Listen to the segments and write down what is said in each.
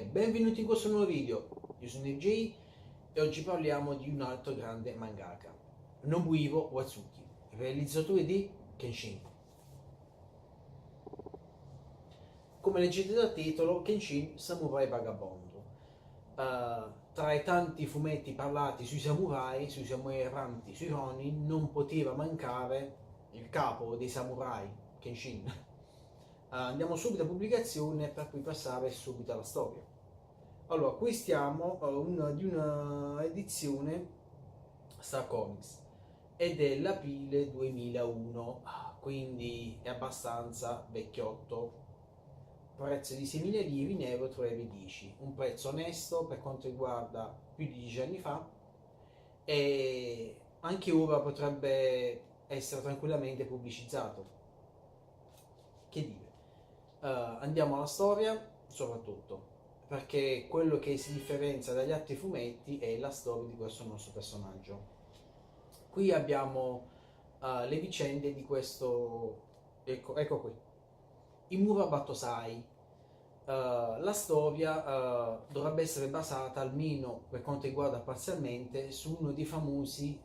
benvenuti in questo nuovo video. Io sono Jay e oggi parliamo di un altro grande mangaka, Nobuhiro Watsuki, realizzatore di Kenshin. Come leggete dal titolo, Kenshin Samurai Vagabondo. Tra i tanti fumetti parlati sui samurai erranti, sui ronin, non poteva mancare il capo dei samurai, Kenshin. Andiamo subito a pubblicazione per poi passare subito alla storia. Allora, qui stiamo di una edizione Star Comics ed è l'aprile 2001, quindi è abbastanza vecchiotto. Prezzo di 6.000 lire in euro 3,10, un prezzo onesto per quanto riguarda più di 10 anni fa, e anche ora potrebbe essere tranquillamente pubblicizzato. Che dire? Andiamo alla storia, soprattutto perché quello che si differenzia dagli altri fumetti è la storia di questo nostro personaggio. Qui abbiamo le vicende di questo, ecco qui, Imura Battosai. La storia dovrebbe essere basata, almeno per quanto riguarda parzialmente, su uno dei famosi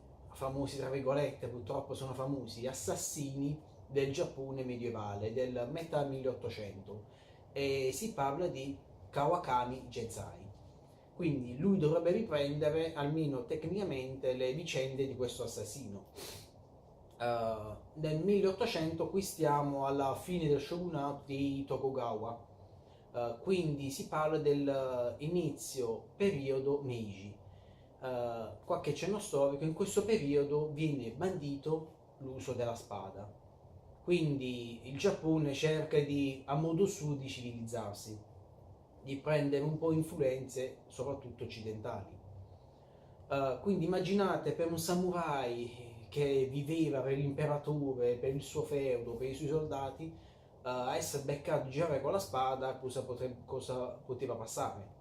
tra virgolette, purtroppo sono famosi, assassini del Giappone medievale del metà 1800, e si parla di Kawakami Genzai. Quindi lui dovrebbe riprendere, almeno tecnicamente, le vicende di questo assassino. Nel 1800 qui stiamo alla fine del shogunato di Tokugawa, quindi si parla dell'inizio periodo Meiji. Qualche cenno storico: in questo periodo viene bandito l'uso della spada, quindi il Giappone cerca a modo suo di civilizzarsi, di prendere un po' influenze soprattutto occidentali. Quindi immaginate, per un samurai che viveva per l'imperatore, per il suo feudo, per i suoi soldati, essere beccato di girare con la spada, cosa poteva passare.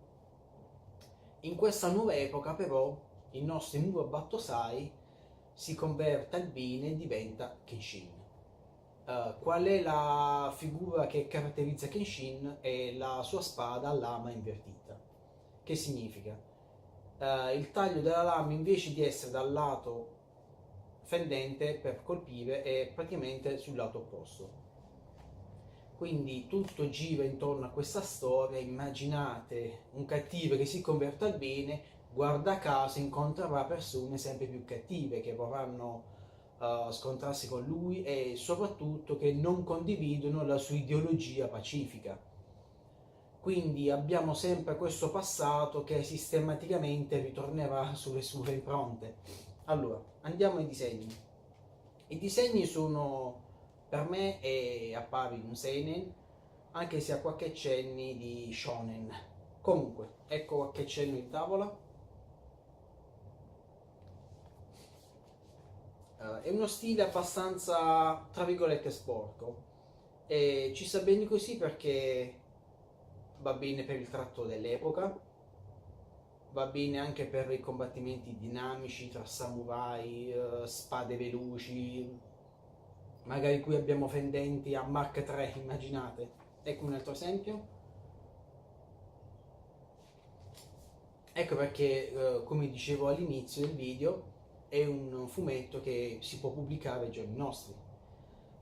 In questa nuova epoca però il nostro Imura Battosai si converte al bene e diventa Kenshin. Qual è la figura che caratterizza Kenshin? È la sua spada a lama invertita. Che significa? Il taglio della lama, invece di essere dal lato fendente per colpire, è praticamente sul lato opposto. Quindi tutto gira intorno a questa storia. Immaginate un cattivo che si converte al bene, guarda caso incontrerà persone sempre più cattive che vorranno scontrarsi con lui, e soprattutto che non condividono la sua ideologia pacifica. Quindi abbiamo sempre questo passato che sistematicamente ritornerà sulle sue impronte. Allora, andiamo ai disegni. I disegni sono, per me, a pari un seinen, anche se ha qualche accenni di shonen. Comunque, ecco qualche accenno in tavola. È uno stile abbastanza, tra virgolette, sporco, e ci sta bene così perché va bene per il tratto dell'epoca, va bene anche per i combattimenti dinamici tra samurai, spade veloci, magari qui abbiamo fendenti a Mark 3, immaginate. Ecco un altro esempio. Ecco perché, come dicevo all'inizio del video, è un fumetto che si può pubblicare ai giorni nostri.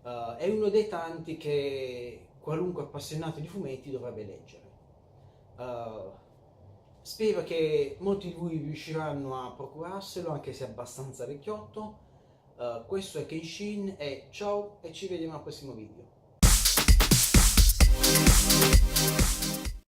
È uno dei tanti che qualunque appassionato di fumetti dovrebbe leggere. Spero che molti di voi riusciranno a procurarselo, anche se è abbastanza vecchiotto. Questo è Kenshin e ciao, e ci vediamo al prossimo video.